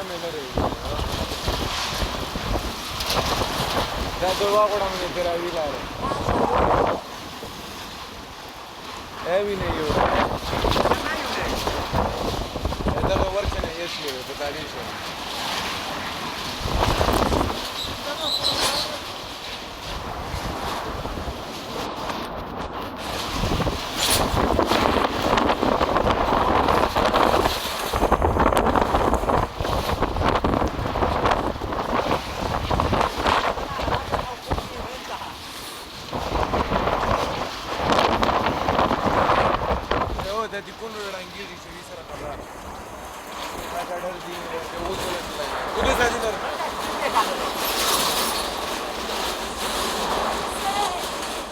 مې نه رہی دا دوا غوړه مې تیراوي لاره ایوی نه یو دغه ورشه نه یې شوی په تعلیم شوی د دې کونو رنګيږي چې سره خبره دا ډېر دي او څه څه